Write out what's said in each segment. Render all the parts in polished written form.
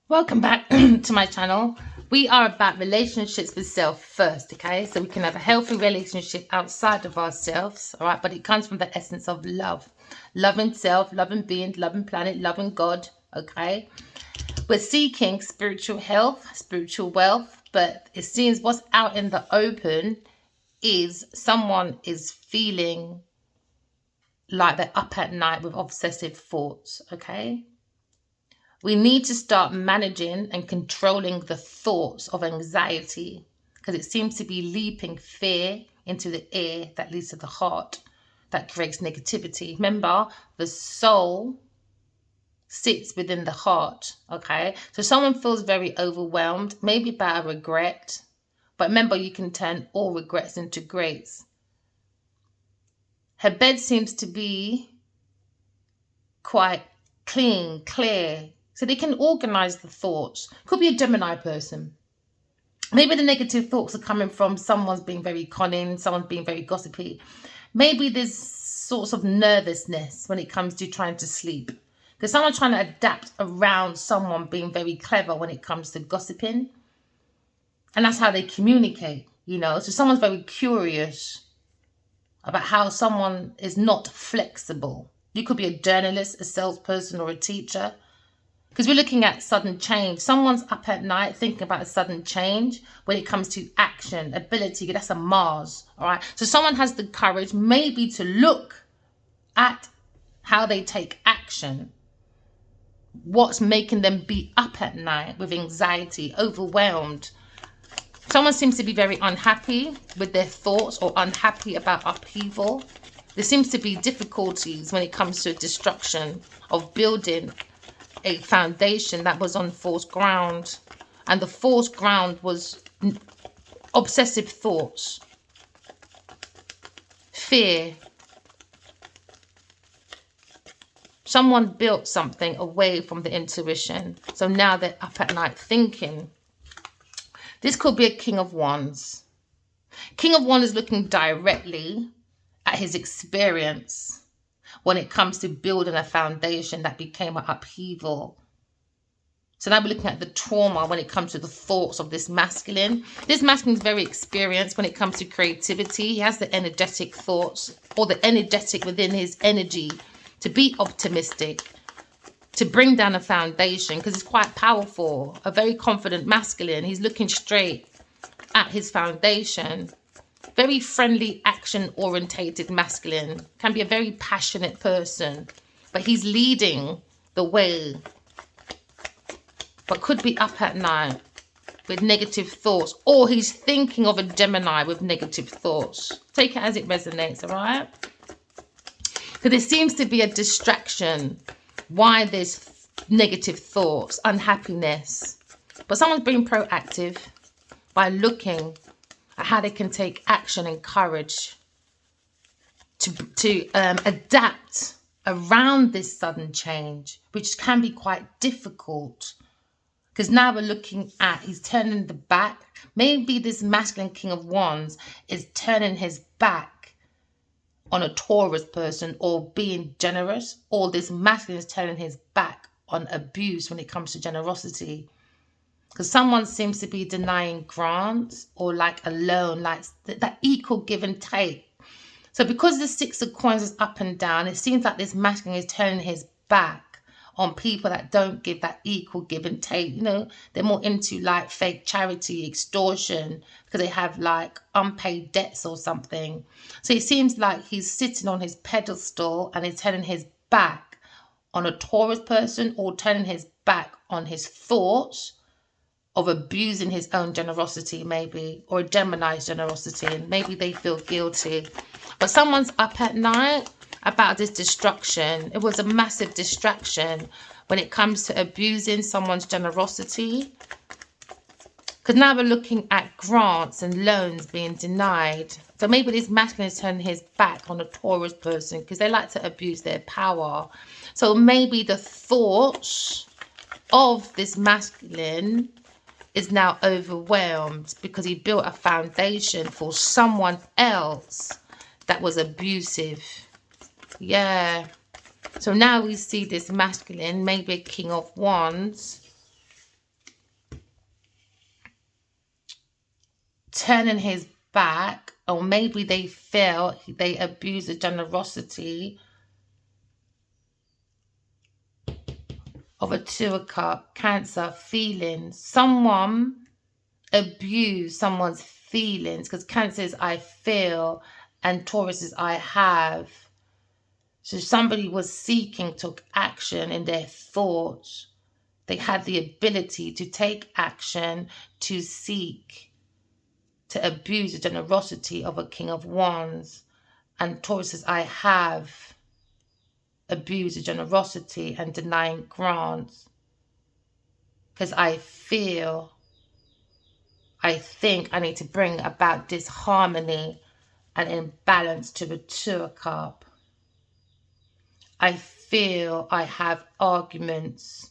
Welcome back to my channel. We are about relationships with self first, okay? So we can have a healthy relationship outside of ourselves, all right? But it comes from the essence of love. Loving self, loving being, loving planet, loving God, okay? We're seeking spiritual health, spiritual wealth, but it seems what's out in the open is someone is feeling like they're up at night with obsessive thoughts, okay? We need to start managing and controlling the thoughts of anxiety because it seems to be leaping fear into the air that leads to the heart that creates negativity. Remember, the soul sits within the heart, okay? So someone feels very overwhelmed, maybe by a regret, but remember, you can turn all regrets into grace. Her bed seems to be quite clean, clear, so they can organize the thoughts. Could be a Gemini person. Maybe the negative thoughts are coming from someone's being very conning, someone's being very gossipy. Maybe there's sorts of nervousness when it comes to trying to sleep. Because someone's trying to adapt around someone being very clever when it comes to gossiping. And that's how they communicate, you know. So someone's very curious about how someone is not flexible. You could be a journalist, a salesperson, or a teacher. Because we're looking at sudden change. Someone's up at night thinking about a sudden change when it comes to action, ability. That's a Mars, all right? So someone has the courage maybe to look at how they take action. What's making them be up at night with anxiety, overwhelmed. Someone seems to be very unhappy with their thoughts or unhappy about upheaval. There seems to be difficulties when it comes to destruction of building a foundation that was on false ground, and the false ground was obsessive thoughts, fear. Someone built something away from the intuition, so now they're up at night thinking. This could be a King of Wands. King of Wands is looking directly at his experience when it comes to building a foundation that became an upheaval. So now we're looking at the trauma when it comes to the thoughts of this masculine. This masculine is very experienced when it comes to creativity. He has the energetic thoughts, or the energetic within his energy to be optimistic, to bring down a foundation, because it's quite powerful. A very confident masculine. He's looking straight at his foundation. Very friendly, action-orientated masculine. Can be a very passionate person, but he's leading the way. But could be up at night with negative thoughts, or he's thinking of a Gemini with negative thoughts. Take it as it resonates, all right? Because there seems to be a distraction. Why there's negative thoughts, unhappiness. But someone's being proactive by looking at how they can take action and courage to adapt around this sudden change, which can be quite difficult. Because now we're looking at, he's turning the back. Maybe this masculine King of Wands is turning his back on a Taurus person or being generous. Or this masculine is turning his back on abuse when it comes to generosity. Because someone seems to be denying grants or like a loan, like that equal give and take. So because the Six of Coins is up and down, it seems like this masculine is turning his back on people that don't give that equal give and take. You know, they're more into like fake charity, extortion, because they have like unpaid debts or something. So it seems like he's sitting on his pedestal and he's turning his back on a Taurus person, or turning his back on his thoughts of abusing his own generosity, maybe, or a Gemini's generosity, and maybe they feel guilty. But someone's up at night about this destruction. It was a massive distraction when it comes to abusing someone's generosity. Because now we're looking at grants and loans being denied. So maybe this masculine is turning his back on a Taurus person because they like to abuse their power. So maybe the thoughts of this masculine is now overwhelmed because he built a foundation for someone else that was abusive. Yeah. So now we see this masculine, maybe a King of Wands, turning his back, or maybe they feel they abuse the generosity of a Two of Cups, Cancer, feelings. Someone abuse someone's feelings, because Cancer is I feel and Taurus is I have. So somebody was seeking, took action in their thoughts. They had the ability to take action, to seek, to abuse the generosity of a King of Wands. And Taurus says, I have abused the generosity and denying grants because I feel, I think I need to bring about disharmony and imbalance to the Two of Cups. I feel I have arguments,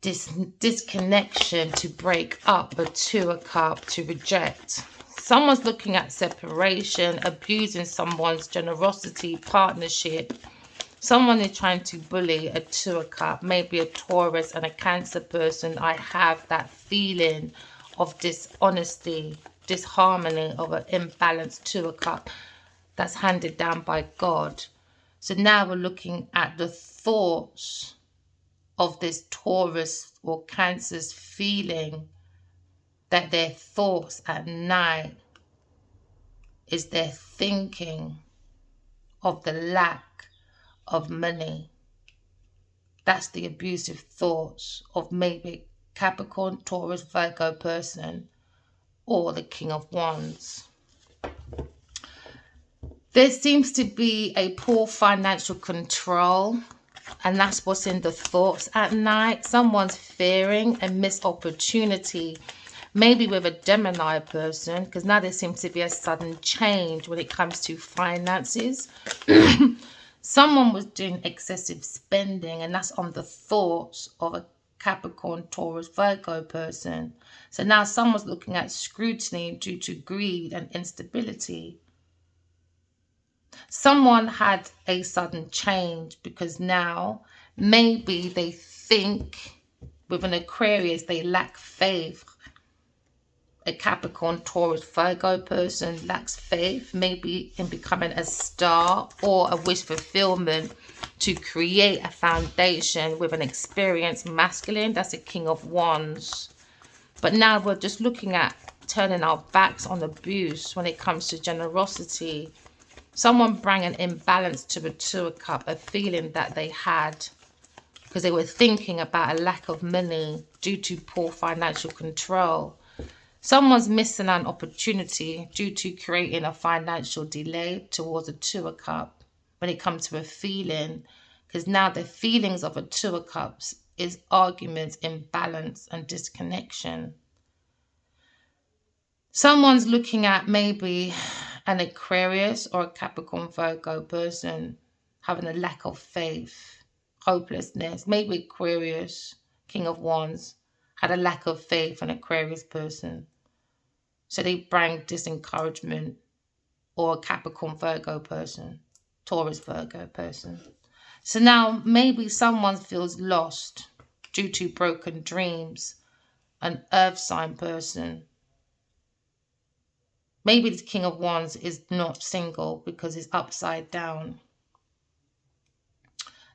disconnection to break up, a Two of Cups to reject. Someone's looking at separation, abusing someone's generosity, partnership. Someone is trying to bully a Two of Cups, maybe a Taurus and a Cancer person. I have that feeling of dishonesty, disharmony, of an imbalanced Two of Cups that's handed down by God. So now we're looking at the thoughts of this Taurus or Cancer's feeling, that their thoughts at night is their thinking of the lack of money. That's the abusive thoughts of maybe Capricorn, Taurus, Virgo person, or the King of Wands. There seems to be a poor financial control, and that's what's in the thoughts at night. Someone's fearing a missed opportunity, maybe with a Gemini person, because now there seems to be a sudden change when it comes to finances. Someone was doing excessive spending, and that's on the thoughts of a Capricorn, Taurus, Virgo person. So now someone's looking at scrutiny due to greed and instability. Someone had a sudden change because now maybe they think with an Aquarius they lack faith. A Capricorn, Taurus, Virgo person lacks faith, maybe in becoming a star or a wish fulfillment to create a foundation with an experienced masculine. That's a King of Wands. But now we're just looking at turning our backs on abuse when it comes to generosity. Someone brought an imbalance to the Two of Cups, a feeling that they had because they were thinking about a lack of money due to poor financial control. Someone's missing an opportunity due to creating a financial delay towards a Two of Cups when it comes to a feeling, because now the feelings of a Two of Cups is arguments, imbalance, and disconnection. Someone's looking at maybe an Aquarius or a Capricorn, Virgo person having a lack of faith, hopelessness. Maybe Aquarius, King of Wands, had a lack of faith, an Aquarius person. So they bring disencouragement, or a Capricorn, Virgo person, Taurus, Virgo person. So now maybe someone feels lost due to broken dreams, an earth sign person. Maybe the King of Wands is not single because it's upside down.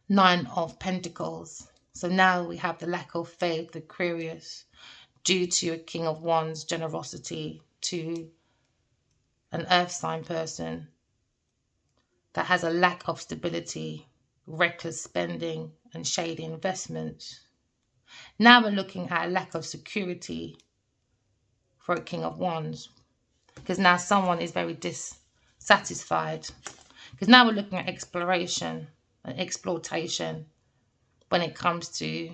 Nine of Pentacles. So now we have the lack of faith, the Aquarius, due to a King of Wands generosity to an earth sign person that has a lack of stability, reckless spending, and shady investments. Now we're looking at a lack of security for a King of Wands, because now someone is very dissatisfied. Because now we're looking at exploration and exploitation when it comes to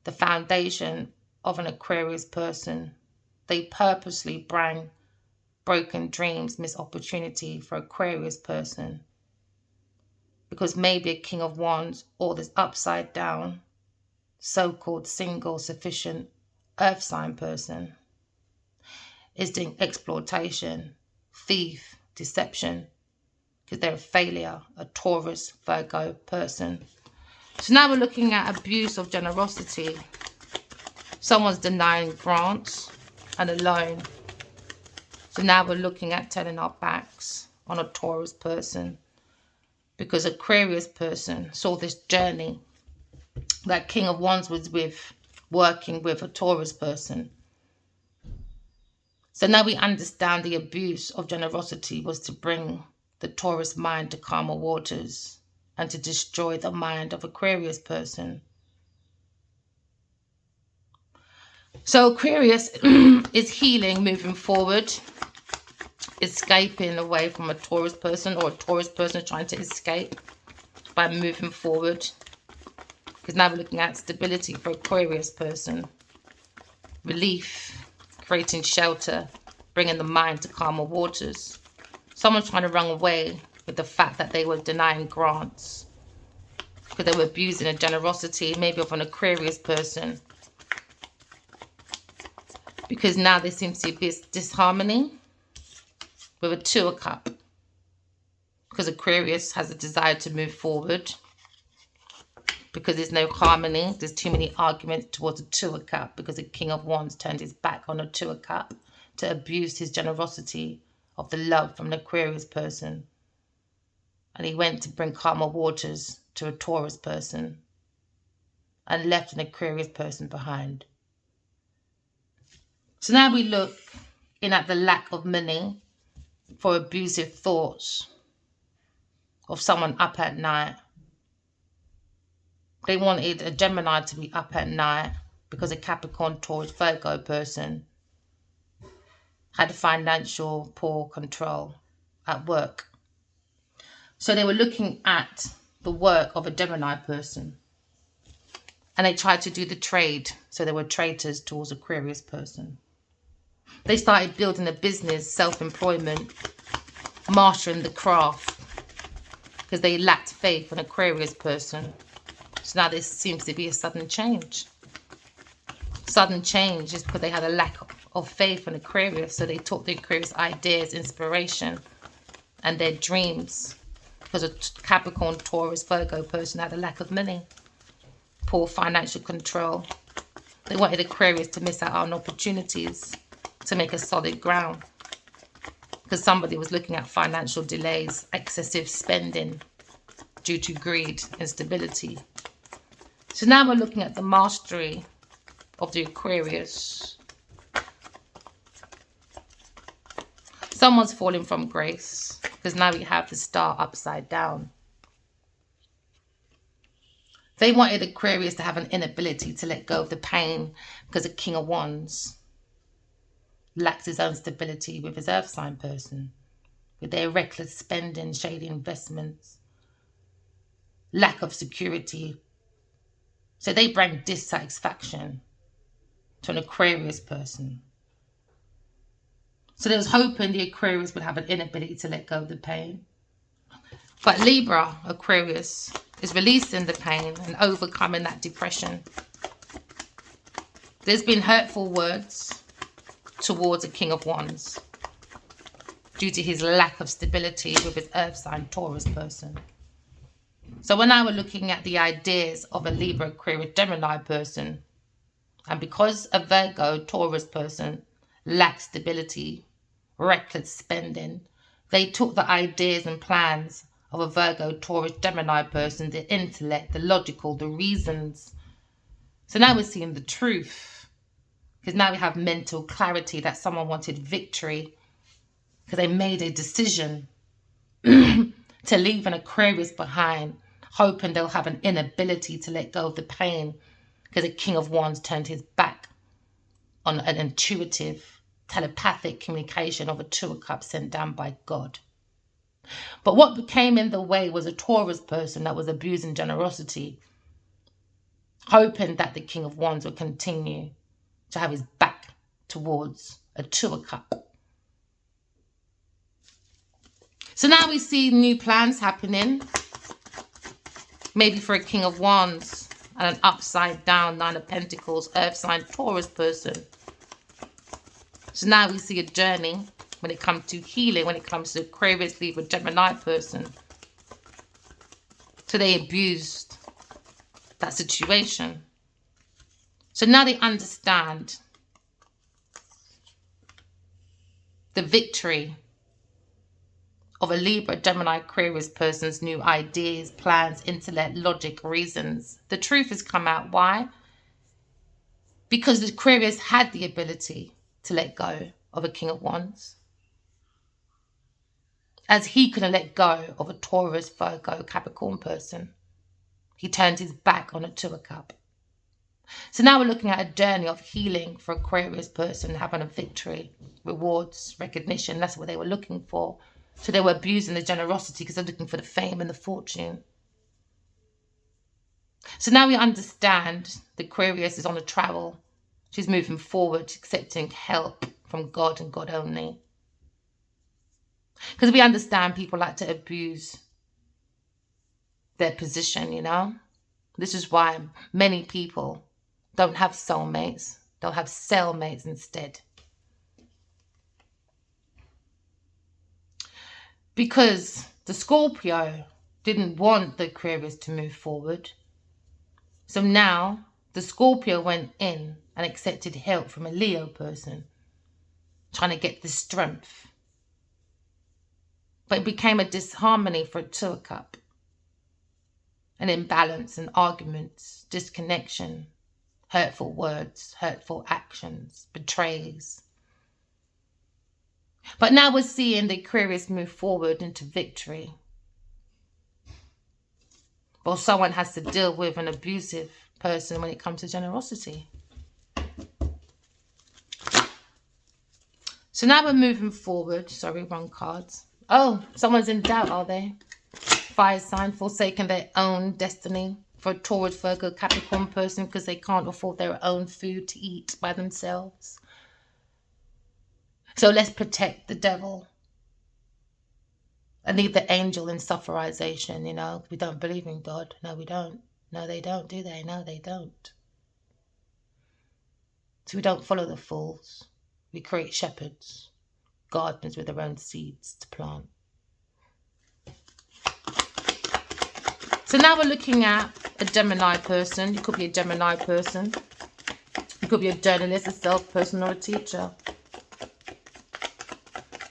the foundation of an Aquarius person. They purposely bring broken dreams, missed opportunity for Aquarius person. Because maybe a King of Wands or this upside down, so-called single, sufficient earth sign person is doing exploitation, thief, deception, because they're a failure, a Taurus, Virgo person. So now we're looking at abuse of generosity. Someone's denying grants. and alone. So now we're looking at turning our backs on a Taurus person, because Aquarius person saw this journey that King of Wands was with, working with a Taurus person. So now we understand the abuse of generosity was to bring the Taurus mind to calmer waters and to destroy the mind of Aquarius person. So Aquarius is healing, moving forward, escaping away from a Taurus person, or a Taurus person trying to escape by moving forward. Because now we're looking at stability for Aquarius person. Relief, creating shelter, bringing the mind to calmer waters. Someone's trying to run away with the fact that they were denying grants because they were abusing a generosity, maybe of an Aquarius person. Because now there seems to be disharmony with a Two of Cups. Because Aquarius has a desire to move forward. Because there's no harmony. There's too many arguments towards a Two of Cups. Because the King of Wands turned his back on a Two of Cups to abuse his generosity of the love from an Aquarius person. And he went to bring calmer waters to a Taurus person. And left an Aquarius person behind. So now we look in at the lack of money for abusive thoughts of someone up at night. They wanted a Gemini to be up at night because a Capricorn, Taurus, Virgo person had financial poor control at work. So they were looking at the work of a Gemini person. And they tried to do the trade. So they were traitors towards Aquarius person. They started building a business, self-employment, mastering the craft, because they lacked faith in Aquarius person. So now there seems to be a sudden change. Sudden change is because they had a lack of faith in Aquarius. So they took the Aquarius ideas, inspiration, and their dreams. Because a Capricorn, Taurus, Virgo person had a lack of money, poor financial control. They wanted Aquarius to miss out on opportunities to make a solid ground. Because somebody was looking at financial delays, excessive spending due to greed, instability. So now we're looking at the mastery of the Aquarius. Someone's falling from grace, because now we have the star upside down. They wanted Aquarius to have an inability to let go of the pain, because the King of Wands lacks his own stability with his earth sign person, with their reckless spending, shady investments, lack of security. So they bring dissatisfaction to an Aquarius person. So they was hoping the Aquarius would have an inability to let go of the pain. But Libra, Aquarius, is releasing the pain and overcoming that depression. There's been hurtful words towards a King of Wands due to his lack of stability with his earth sign Taurus person. So when I were looking at the ideas of a Libra, Aquarius, Gemini person, and because a Virgo, Taurus person lacks stability, reckless spending, they took the ideas and plans of a Virgo, Taurus, Gemini person, the intellect, the logical, the reasons. So now we're seeing the truth. Because now we have mental clarity that someone wanted victory because they made a decision to leave an Aquarius behind, hoping they'll have an inability to let go of the pain because the King of Wands turned his back on an intuitive, telepathic communication of a Two of Cups sent down by God. But what became in the way was a Taurus person that was abusing generosity, hoping that the King of Wands would continue to have his back towards a Two of Cups. So now we see new plans happening. Maybe for a King of Wands and an upside down Nine of Pentacles, earth sign Taurus person. So now we see a journey when it comes to healing, when it comes to Aquarius, Libra, Gemini person. So they abused that situation. So now they understand the victory of a Libra, Gemini, Aquarius person's new ideas, plans, intellect, logic, reasons. The truth has come out. Why? Because the Aquarius had the ability to let go of a King of Wands, as he couldn't let go of a Taurus, Virgo, Capricorn person. He turned his back on a Two of Cups. So now we're looking at a journey of healing for Aquarius person, having a victory, rewards, recognition. That's what they were looking for. So they were abusing the generosity because they're looking for the fame and the fortune. So now we understand the Aquarius is on a travel. She's moving forward, accepting help from God and God only. Because we understand people like to abuse their position, you know. This is why many people don't have soulmates. They'll have cellmates instead. Because the Scorpio didn't want the Aquarius to move forward. So now the Scorpio went in and accepted help from a Leo person, trying to get the strength. But it became a disharmony for a Two of Cups. An imbalance and arguments, disconnection, hurtful words, hurtful actions, betrays. But now we're seeing the Aquarius move forward into victory. Well, someone has to deal with an abusive person when it comes to generosity. So now we're moving forward. Sorry, wrong cards. Oh, someone's in doubt, are they? Fire sign, forsaking their own destiny for a Taurus, Virgo, Capricorn person because they can't afford their own food to eat by themselves. So let's protect the devil and leave the angel in sufferization, you know. We don't believe in God. No, we don't. No, they don't, do they? No, they don't. So we don't follow the fools. We create shepherds, gardeners with their own seeds to plant. So now we're looking at a Gemini person. You could be a Gemini person. You could be a journalist, a salesperson, or a teacher.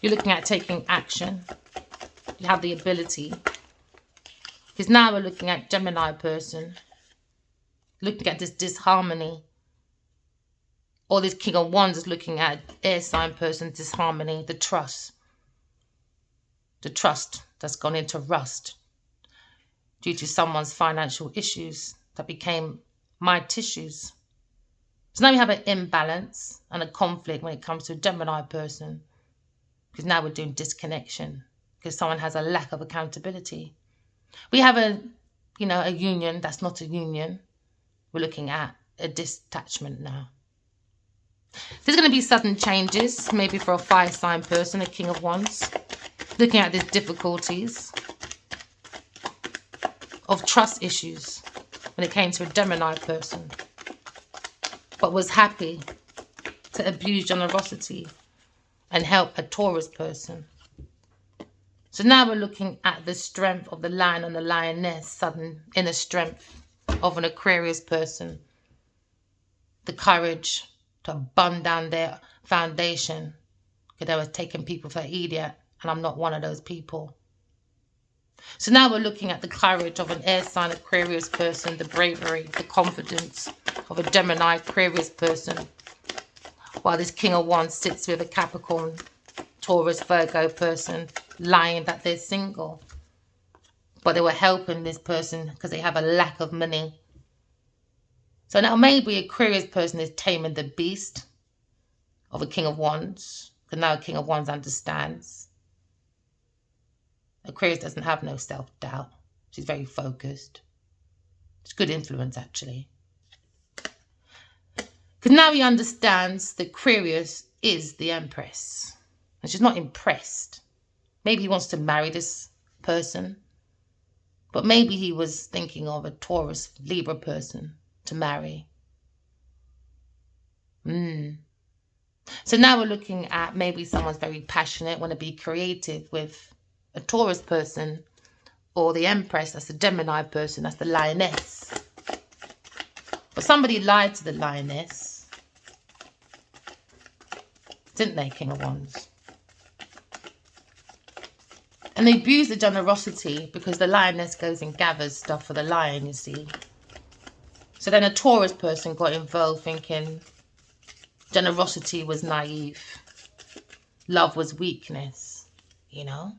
You're looking at taking action. You have the ability. Because now we're looking at Gemini person. Looking at this disharmony. Or this King of Wands is looking at air sign person, disharmony, the trust. The trust that's gone into rust due to someone's financial issues that became my tissues. So now we have an imbalance and a conflict when it comes to a Gemini person. Because now we're doing disconnection. Because someone has a lack of accountability. We have a union that's not a union. We're looking at a detachment now. There's going to be sudden changes, maybe for a fire sign person, a King of Wands. Looking at these difficulties of trust issues when it came to a Gemini person. But was happy to abuse generosity and help a Taurus person. So now we're looking at the strength of the lion and the lioness, sudden inner strength of an Aquarius person. The courage to burn down their foundation because they were taking people for an idiot, and I'm not one of those people. So now we're looking at the courage of an air sign Aquarius person, the bravery, the confidence of a Gemini Aquarius person, while this King of Wands sits with a Capricorn, Taurus, Virgo person, lying that they're single. But they were helping this person because they have a lack of money. So now maybe Aquarius person is taming the beast of a King of Wands. Because now a King of Wands understands. Aquarius doesn't have no self-doubt. She's very focused. It's good influence, actually. Because now he understands that Aquarius is the Empress. And she's not impressed. Maybe he wants to marry this person. But maybe he was thinking of a Taurus, Libra person to marry. So now we're looking at maybe someone's very passionate, want to be creative with a Taurus person, or the Empress, that's the Gemini person, that's the Lioness. But somebody lied to the Lioness, didn't they, King of Wands? And they abuse the generosity because the lioness goes and gathers stuff for the lion, you see. So then a Taurus person got involved thinking generosity was naive. Love was weakness, you know.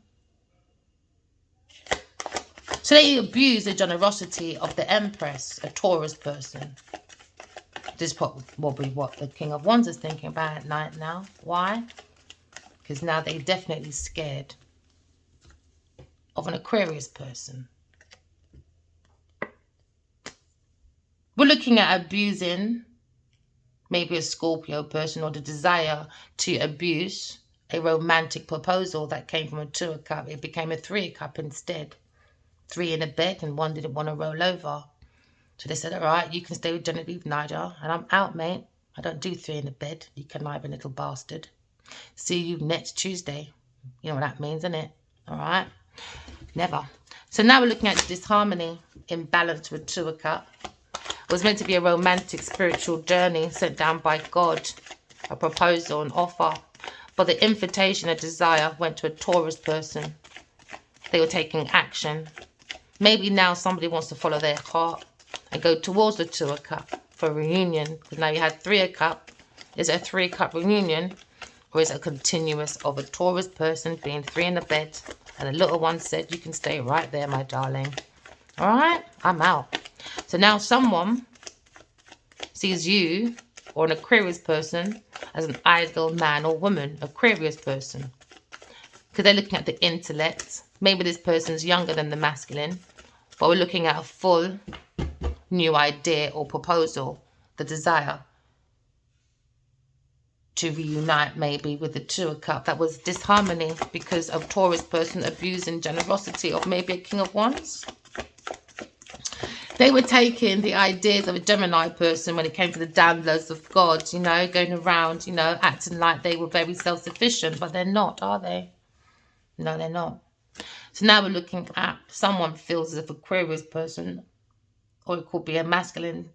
So they abuse the generosity of the Empress, a Taurus person. This is probably what the King of Wands is thinking about at night now. Why? Because now they're definitely scared of an Aquarius person. We're looking at abusing maybe a Scorpio person, or the desire to abuse a romantic proposal that came from a 2 of Cups. It became a 3 of Cups instead. 3 in a bed, and 1 didn't want to roll over. So they said, all right, you can stay with Genevieve, Nigel, and I'm out, mate. I don't do 3 in a bed. You conniving little bastard. See you next Tuesday. You know what that means, isn't it? All right? Never. So now we're looking at disharmony, imbalance with 2 of Cups. It was meant to be a romantic spiritual journey sent down by God, a proposal, an offer. But the invitation, a desire, went to a Taurus person. They were taking action. Maybe now somebody wants to follow their heart and go towards the 2 of Cups for a reunion. Because now you had 3 of Cups. Is it a 3 of Cups reunion? Or is it a continuous of a Taurus person being 3 in the bed? And the little one said, you can stay right there, my darling. All right, I'm out. So now someone sees you or an Aquarius person as an ideal man or woman, Aquarius person. Because they're looking at the intellect. Maybe this person's younger than the masculine. But we're looking at a full new idea or proposal. The desire to reunite maybe with the 2 of Cups. That was disharmony because of Taurus person abusing generosity of maybe a King of Wands. They were taking the ideas of a Gemini person when it came to the downloads of God, you know, going around, you know, acting like they were very self-sufficient, but they're not, are they? No, they're not. So now we're looking at someone feels as if Aquarius person, or it could be a masculine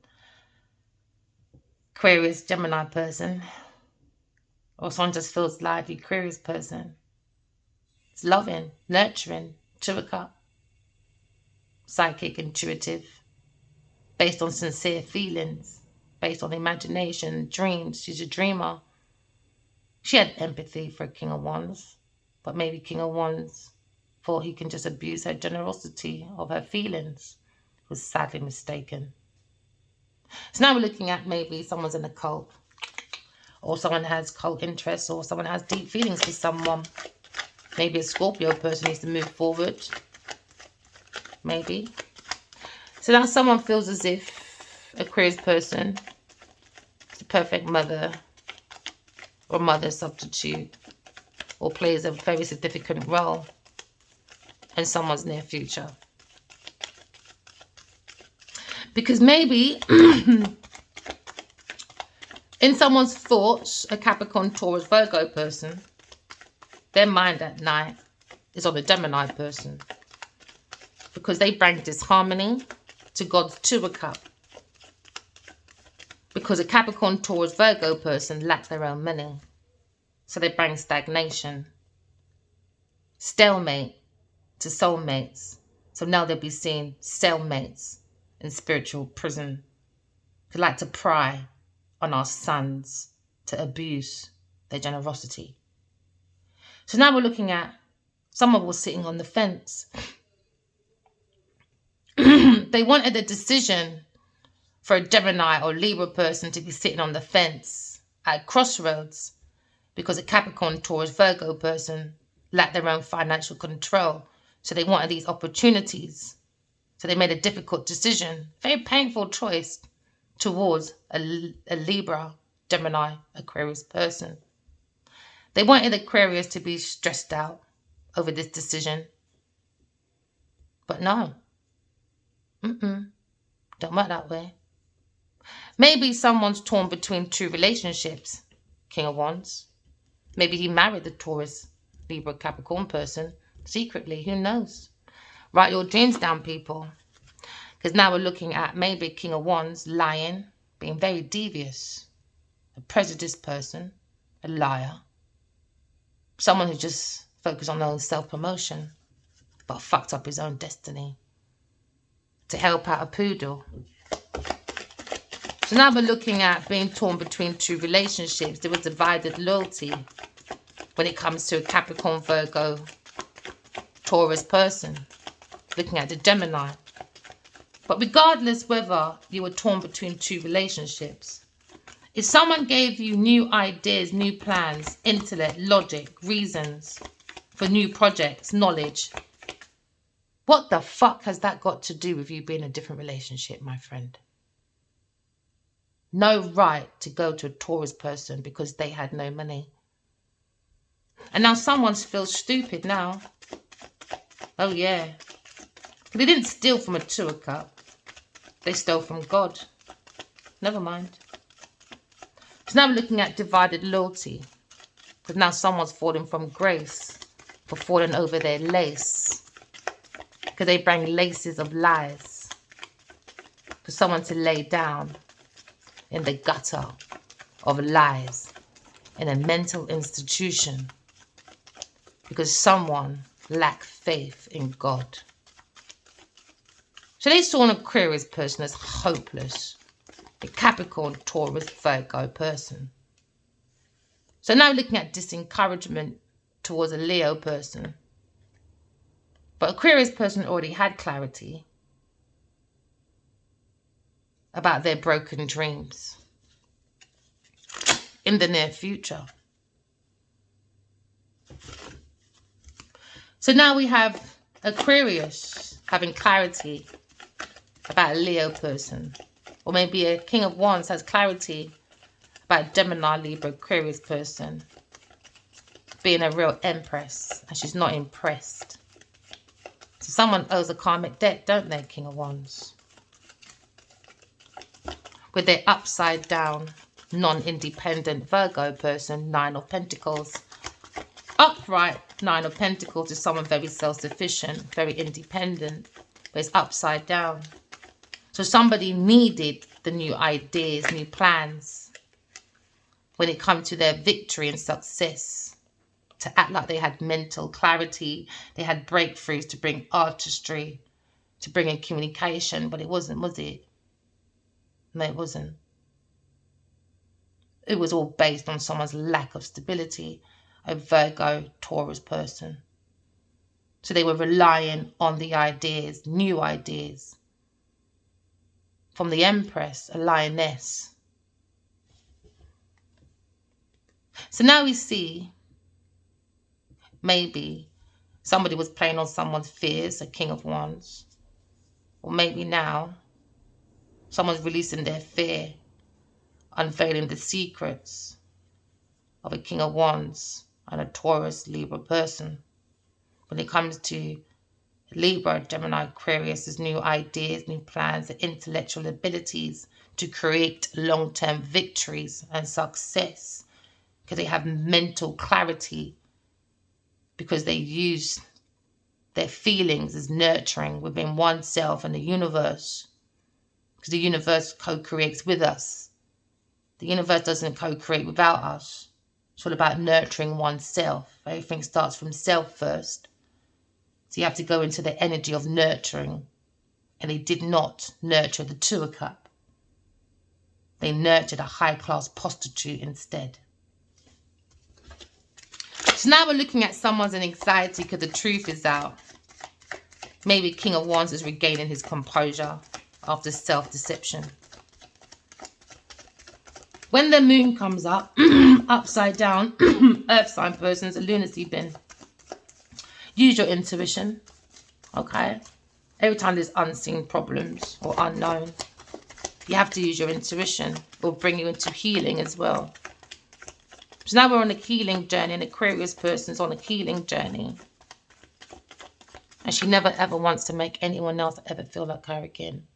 Aquarius Gemini person, or someone just feels like the Aquarius person. It's loving, nurturing, 2 of Cups, psychic, intuitive, based on sincere feelings, based on imagination, dreams. She's a dreamer. She had empathy for King of Wands, but maybe King of Wands thought he can just abuse her generosity of her feelings. Was sadly mistaken. So now we're looking at maybe someone's in a cult, or someone has cult interests, or someone has deep feelings for someone. Maybe a Scorpio person needs to move forward. Maybe. So now someone feels as if Aquarius person is the perfect mother or mother substitute, or plays a very significant role in someone's near future. Because maybe in someone's thoughts, a Capricorn, Taurus, Virgo person, their mind at night is on a Gemini person. Because they bring disharmony to God's 2 of Cups. Because a Capricorn, Taurus, Virgo person lack their own meaning. So they bring stagnation, stalemate to soulmates. So now they'll be seeing cellmates in spiritual prison. Who like to pry on our sons to abuse their generosity. So now we're looking at someone was sitting on the fence. They wanted a decision for a Gemini or Libra person to be sitting on the fence at crossroads because a Capricorn, Taurus, Virgo person lacked their own financial control. So they wanted these opportunities. So they made a difficult decision, very painful choice towards a Libra, Gemini, Aquarius person. They wanted Aquarius to be stressed out over this decision. But no. Don't work that way. Maybe someone's torn between 2 relationships, King of Wands. Maybe he married the Taurus, Libra, Capricorn person secretly. Who knows? Write your dreams down, people. Because now we're looking at maybe King of Wands lying, being very devious, a prejudiced person, a liar, someone who just focuses on their own self-promotion. but fucked up his own destiny to help out a poodle. So now we're looking at being torn between two relationships. There was divided loyalty when it comes to a Capricorn, Virgo, Taurus person. Looking at the Gemini. But regardless whether you were torn between two relationships, if someone gave you new ideas, new plans, intellect, logic, reasons for new projects, knowledge, what the fuck has that got to do with you being in a different relationship, my friend? No right to go to a Taurus person because they had no money. And now someone feels stupid now. Oh yeah. They didn't steal from a Two of Cups. They stole from God. Never mind. So now we're looking at divided loyalty. Because now someone's falling from grace for falling over their lace. Because they bring laces of lies. For someone to lay down in the gutter of lies in a mental institution. Because someone lacked faith in God. So they saw an Aquarius person as hopeless. A Capricorn, Taurus, Virgo person. So now looking at disencouragement towards a Leo person. But Aquarius person already had clarity about their broken dreams in the near future. So now we have Aquarius having clarity about a Leo person. Or maybe a King of Wands has clarity about Gemini, Libra, Aquarius person being a real empress and she's not impressed. So someone owes a karmic debt, don't they, King of Wands? With their upside down, non-independent Virgo person, Nine of Pentacles. Upright Nine of Pentacles is someone very self-sufficient, very independent, but it's upside down. So somebody needed the new ideas, new plans when it comes to their victory and success, to act like they had mental clarity, they had breakthroughs to bring artistry, to bring in communication, but it wasn't, was it? No, it wasn't. It was all based on someone's lack of stability, a Virgo, Taurus person. So they were relying on the ideas, new ideas, from the Empress, a lioness. So now we see maybe somebody was playing on someone's fears, a King of Wands. Or maybe now someone's releasing their fear, unveiling the secrets of a King of Wands and a Taurus, Libra person. When it comes to Libra, Gemini, Aquarius, there's new ideas, new plans, and intellectual abilities to create long-term victories and success because they have mental clarity, because they use their feelings as nurturing within oneself and the universe, because the universe co-creates with us. The universe doesn't co-create without us. It's all about nurturing oneself. Everything starts from self first. So you have to go into the energy of nurturing. And they did not nurture the Two of Cups. They nurtured a high-class prostitute instead. So now we're looking at someone's anxiety because the truth is out. Maybe King of Wands is regaining his composure after self-deception. When the moon comes up, upside down, earth sign person's a lunacy bin. Use your intuition, okay? Every time there's unseen problems or unknown, you have to use your intuition. It will bring you into healing as well. So now we're on a healing journey, and Aquarius person's on a healing journey. And she never ever wants to make anyone else ever feel like her again.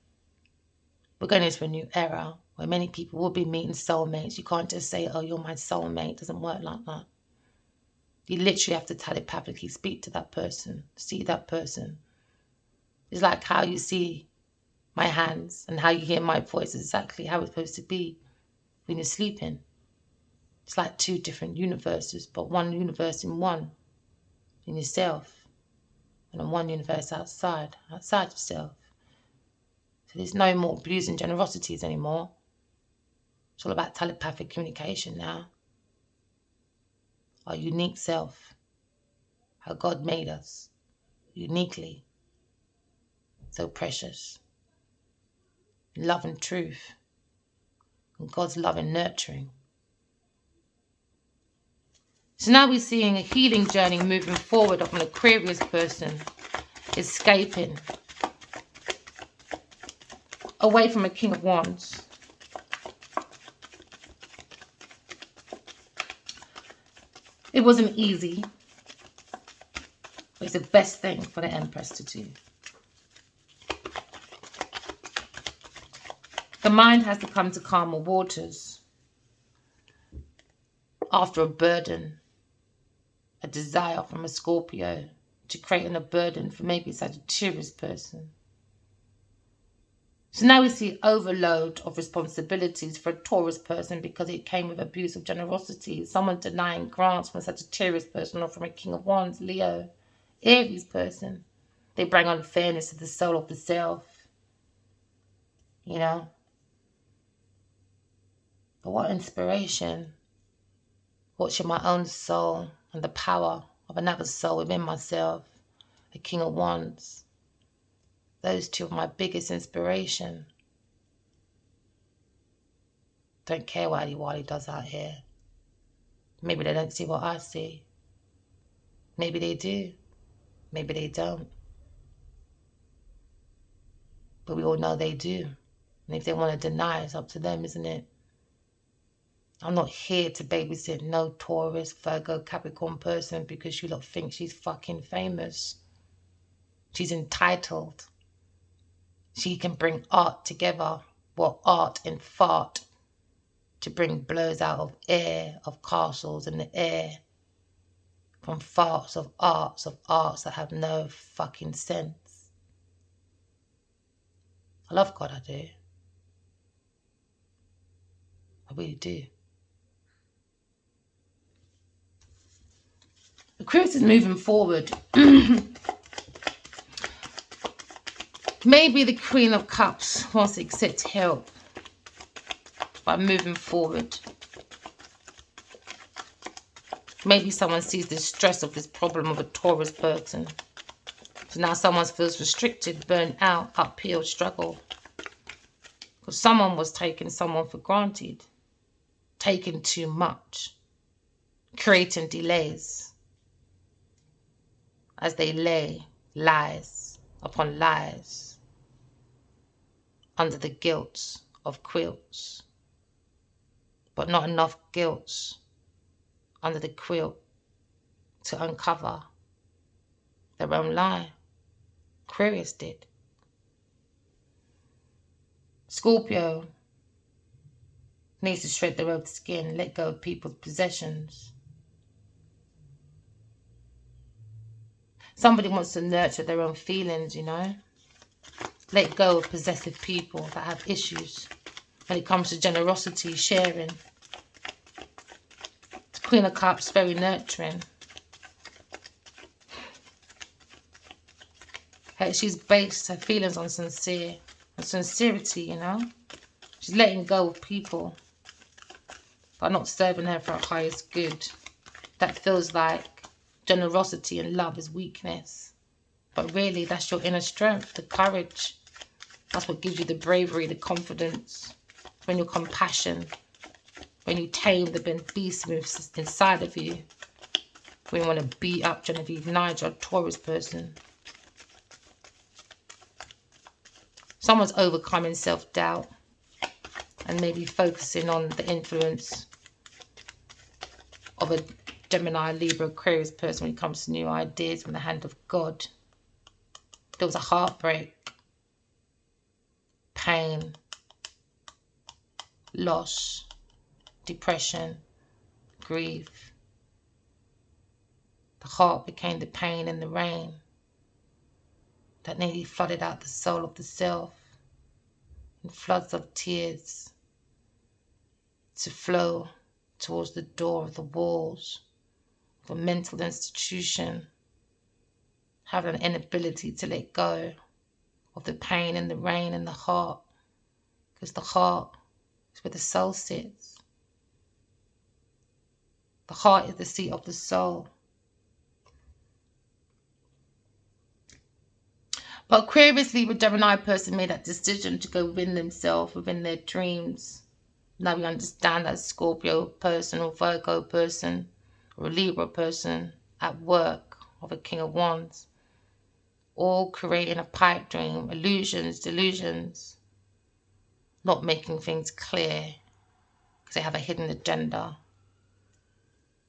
We're going into a new era where many people will be meeting soulmates. You can't just say, oh, you're my soulmate. It doesn't work like that. You literally have to telepathically speak to that person, see that person. It's like how you see my hands and how you hear my voice is exactly how it's supposed to be when you're sleeping. It's like two different universes, but one universe in one, in yourself. and one universe outside yourself. So there's no more blues and generosities anymore. It's all about telepathic communication now. Our unique self, how God made us uniquely, so precious. Love and truth, and God's love and nurturing. So now we're seeing a healing journey moving forward of an Aquarius person escaping away from a King of Wands. It wasn't easy, but it's the best thing for the Empress to do. The mind has to come to calmer waters after a burden, a desire from a Scorpio to create a burden for maybe a Sagittarius person. So now we see overload of responsibilities for a Taurus person because it came with abuse of generosity. Someone denying grants from a Sagittarius person or from a King of Wands, Leo, Aries person. They bring unfairness to the soul of the self. You know? But what inspiration. Watching my own soul and the power of another soul within myself, a King of Wands. Those two are my biggest inspiration. Don't care what Wally does out here. Maybe they don't see what I see. Maybe they do. Maybe they don't. But we all know they do. And if they want to deny, it's up to them, isn't it? I'm not here to babysit no Taurus, Virgo, Capricorn person because you lot think she's fucking famous. She's entitled. She can bring art together. Well, art and fart to bring blows out of air, of castles in the air. From farts of arts that have no fucking sense. I love God, I do. I really do. Aquarius is moving forward. Maybe the Queen of Cups wants to accept help by moving forward. Maybe someone sees the stress of this problem of a Taurus person. So now someone feels restricted, burnt out, uphill struggle. Because someone was taking someone for granted. Taking too much. Creating delays. As they lay lies upon lies. Under the guilt of quilts. But not enough guilt under the quilt to uncover their own lie. Aquarius did. Scorpio needs to shred their own skin, let go of people's possessions. Somebody wants to nurture their own feelings, you know. Let go of possessive people that have issues when it comes to generosity, sharing. The Queen of Cups, very nurturing. She's based her feelings on sincerity, you know. She's letting go of people that are not serving her for her highest good. That feels like generosity and love is weakness. But really, that's your inner strength, the courage. That's what gives you the bravery, the confidence. When your compassion, when you tame the beast moves inside of you. When you want to beat up Genevieve Nigel, a Taurus person. Someone's overcoming self-doubt and maybe focusing on the influence of a Gemini, Libra, Aquarius person when it comes to new ideas from the hand of God. There was a heartbreak, pain, loss, depression, grief. The heart became the pain and the rain that nearly flooded out the soul of the self in floods of tears to flow towards the door of the walls of a mental institution having an inability to let go of the pain and the rain and the heart, because the heart is where the soul sits. The heart is the seat of the soul. But Aquarius, Libra, Gemini person made that decision to go within themselves, within their dreams. Now we understand that Scorpio person or Virgo person or a Libra person at work of a King of Wands, all creating a pipe dream, illusions, delusions, not making things clear because they have a hidden agenda.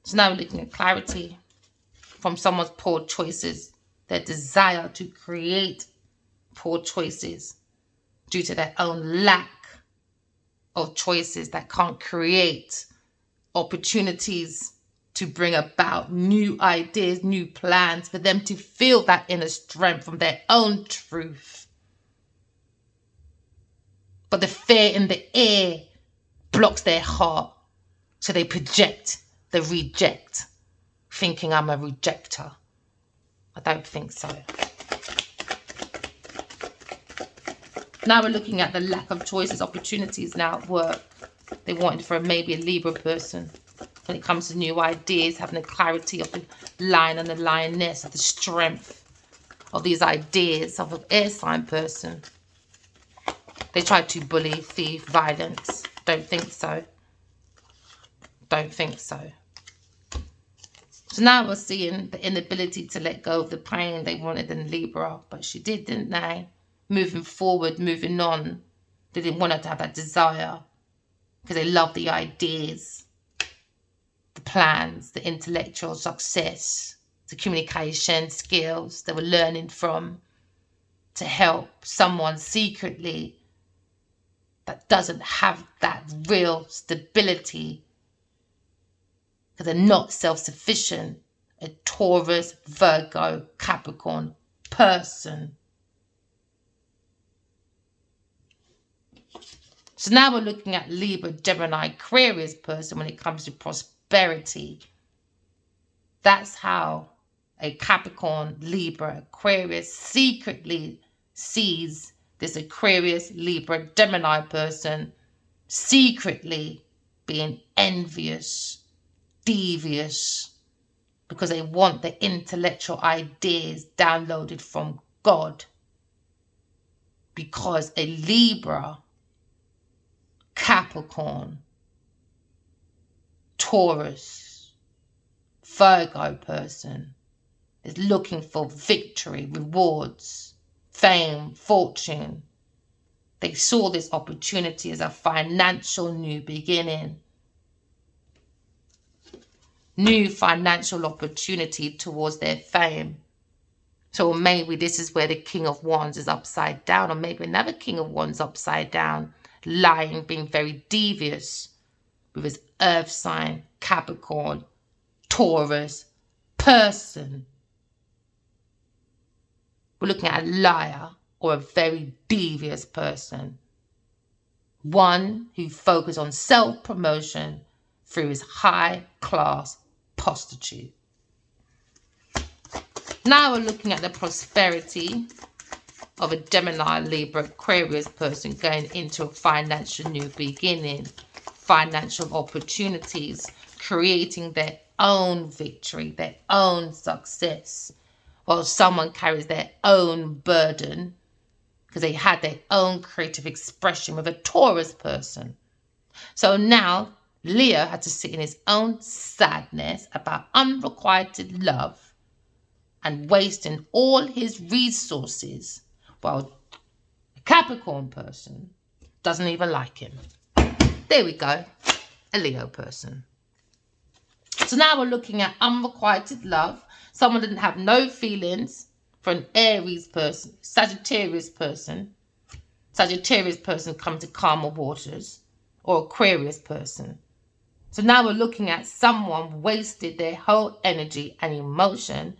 So now we're looking at clarity from someone's poor choices, their desire to create poor choices due to their own lack of choices that can't create opportunities to bring about new ideas, new plans, for them to feel that inner strength from their own truth. But the fear in the air blocks their heart, so they project the reject, thinking I'm a rejecter. I don't think so. Now we're looking at the lack of choices, opportunities now at work. They wanted for maybe a Libra person. When it comes to new ideas, having the clarity of the lion and the lioness, of the strength of these ideas of an air sign person. They tried to bully, thief, violence. Don't think so. Don't think so. So now we're seeing the inability to let go of the pain they wanted in Libra. But she did, didn't they? Moving forward, moving on. They didn't want her to have that desire because they love the ideas, the plans, the intellectual success, the communication skills they were learning from to help someone secretly that doesn't have that real stability because they're not self-sufficient. A Taurus, Virgo, Capricorn person. So now we're looking at Libra, Gemini, Aquarius person when it comes to prosperity. That's how a Capricorn, Libra, Aquarius secretly sees this Aquarius, Libra, Gemini person secretly being envious, devious, because they want the intellectual ideas downloaded from God. Because a Libra, Capricorn, Taurus, Virgo person is looking for victory, rewards, fame, fortune. They saw this opportunity as a financial new beginning. New financial opportunity towards their fame. So maybe this is where the King of Wands is upside down, or maybe another King of Wands upside down, lying, being very devious with his earth sign, Capricorn, Taurus, person. We're looking at a liar or a very devious person. One who focuses on self-promotion through his high-class prostitute. Now we're looking at the prosperity of a Gemini, Libra, Aquarius person going into a financial new beginning, financial opportunities, creating their own victory, their own success, while someone carries their own burden because they had their own creative expression with a Taurus person. So now Leo had to sit in his own sadness about unrequited love and wasting all his resources, while a Capricorn person doesn't even like him. There we go, a Leo person. So now we're looking at unrequited love. Someone didn't have no feelings for an Aries person, Sagittarius person. Sagittarius person come to calmer waters, or Aquarius person. So now we're looking at someone wasted their whole energy and emotion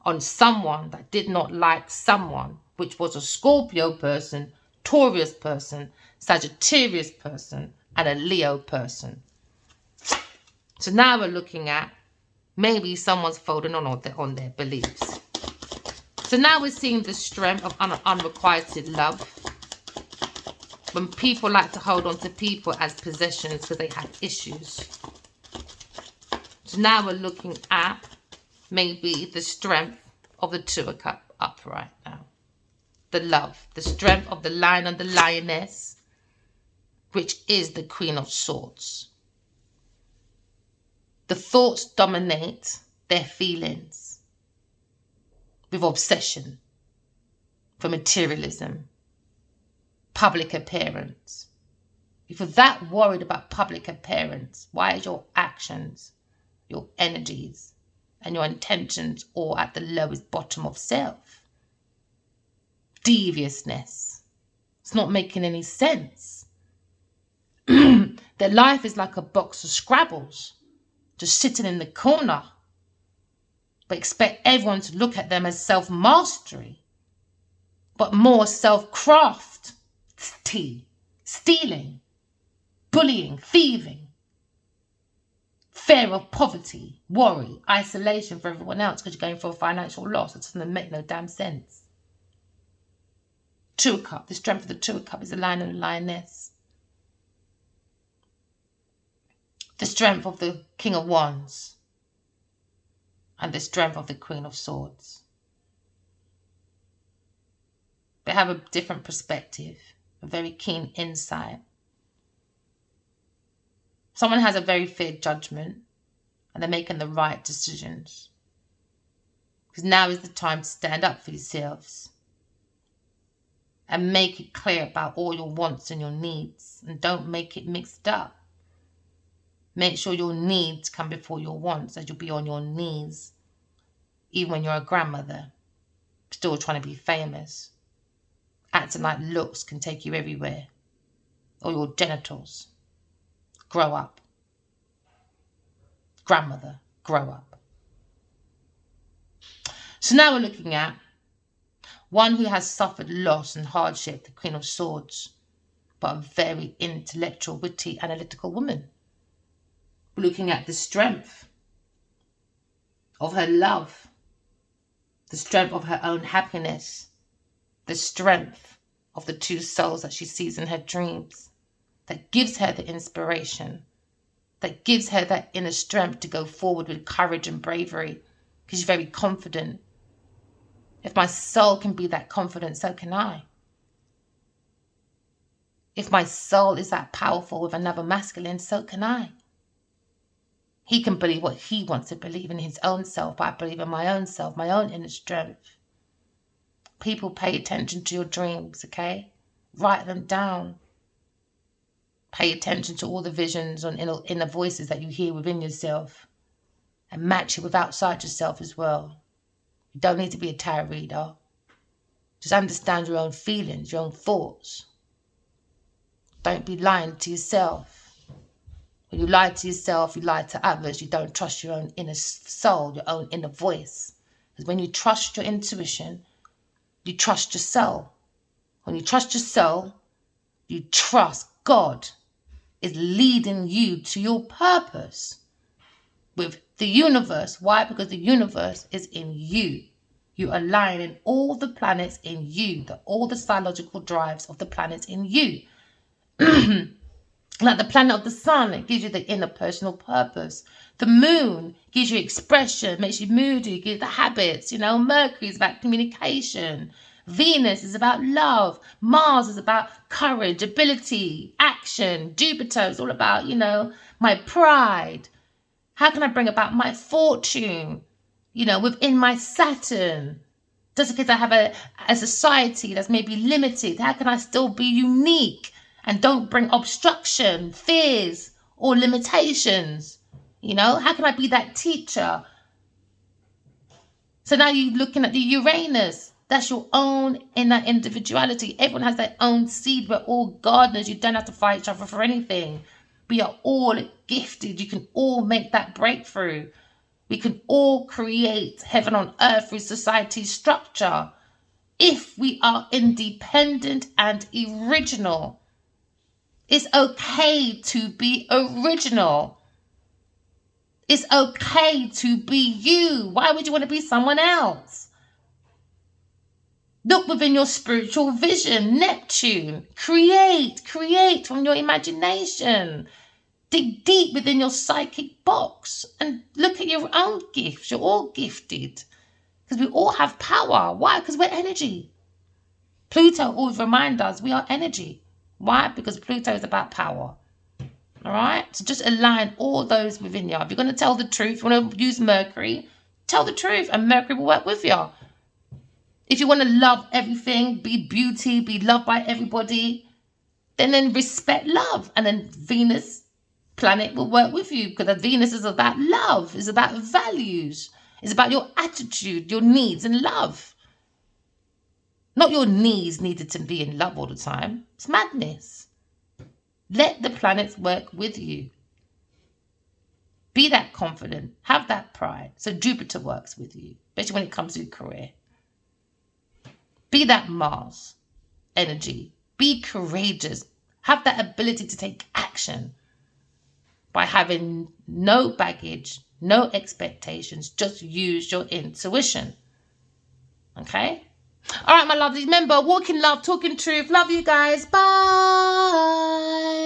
on someone that did not like someone, which was a Scorpio person, Taurus person, Sagittarius person, and a Leo person. So now we're looking at maybe someone's folding on their beliefs. So now we're seeing the strength of unrequited love. When people like to hold on to people as possessions because they have issues. So now we're looking at maybe the strength of the Two of Cups upright now. The love, the strength of the lion and the lioness, which is the Queen of Swords. The thoughts dominate their feelings with obsession for materialism, public appearance. If you're that worried about public appearance, why is your actions, your energies, and your intentions all at the lowest bottom of self? Deviousness. It's not making any sense. Their life is like a box of Scrabbles, just sitting in the corner, but expect everyone to look at them as self-mastery, but more self-craft, stealing, bullying, thieving, fear of poverty, worry, isolation for everyone else because you're going for a financial loss. It doesn't make no damn sense. Two of Cups, the strength of the Two of Cups is the lion and the lioness. The strength of the King of Wands and the strength of the Queen of Swords. They have a different perspective, a very keen insight. Someone has a very fair judgment and they're making the right decisions. Because now is the time to stand up for yourselves and make it clear about all your wants and your needs, and don't make it mixed up. Make sure your needs come before your wants, as you'll be on your knees, even when you're a grandmother, still trying to be famous, acting like looks can take you everywhere, or your genitals. Grow up. Grandmother, grow up. So now we're looking at one who has suffered loss and hardship, the Queen of Swords, but a very intellectual, witty, analytical woman. We're looking at the strength of her love, the strength of her own happiness, the strength of the two souls that she sees in her dreams, that gives her the inspiration, that gives her that inner strength to go forward with courage and bravery, because she's very confident. If my soul can be that confident, so can I. If my soul is that powerful with another masculine, so can I. He can believe what he wants to believe in his own self, but I believe in my own self, my own inner strength. People, pay attention to your dreams, okay? Write them down. Pay attention to all the visions and inner voices that you hear within yourself, and match it with outside yourself as well. You don't need to be a tarot reader. Just understand your own feelings, your own thoughts. Don't be lying to yourself. When you lie to yourself, you lie to others. You don't trust your own inner soul, your own inner voice. Because when you trust your intuition, you trust your soul. When you trust your soul, you trust God is leading you to your purpose with the universe. Why? Because the universe is in you. You align in all the planets in you, all the psychological drives of the planets in you. Like the planet of the sun, it gives you the inner personal purpose. The moon gives you expression, makes you moody, gives the habits. Mercury is about communication. Venus is about love. Mars is about courage, ability, action. Jupiter is all about, my pride. How can I bring about my fortune, within my Saturn? Just because I have a society that's maybe limited, how can I still be unique and don't bring obstruction, fears, or limitations? How can I be that teacher? So now you're looking at the Uranus. That's your own inner individuality. Everyone has their own seed. We're all gardeners. You don't have to fight each other for anything. We are all gifted. You can all make that breakthrough. We can all create heaven on earth through society's structure if we are independent and original. It's okay to be original. It's okay to be you. Why would you want to be someone else? Look within your spiritual vision. Neptune. Create from your imagination. Dig deep within your psychic box and look at your own gifts. You're all gifted because we all have power. Why? Because we're energy. Pluto always reminds us we are energy. Why? Because Pluto is about power. All right? So just align all those within you. If you're going to tell the truth, you want to use Mercury, tell the truth and Mercury will work with you. If you want to love everything, be beauty, be loved by everybody, then respect love. And then Venus planet will work with you because Venus is about love, is about values, it's about your attitude, your needs and love. Not your needs needed to be in love all the time. It's madness. Let the planets work with you. Be that confident. Have that pride. So Jupiter works with you, especially when it comes to your career. Be that Mars energy. Be courageous. Have that ability to take action by having no baggage, no expectations. Just use your intuition. Okay? All right, my lovelies. Remember, walk in love, talk in truth. Love you guys. Bye.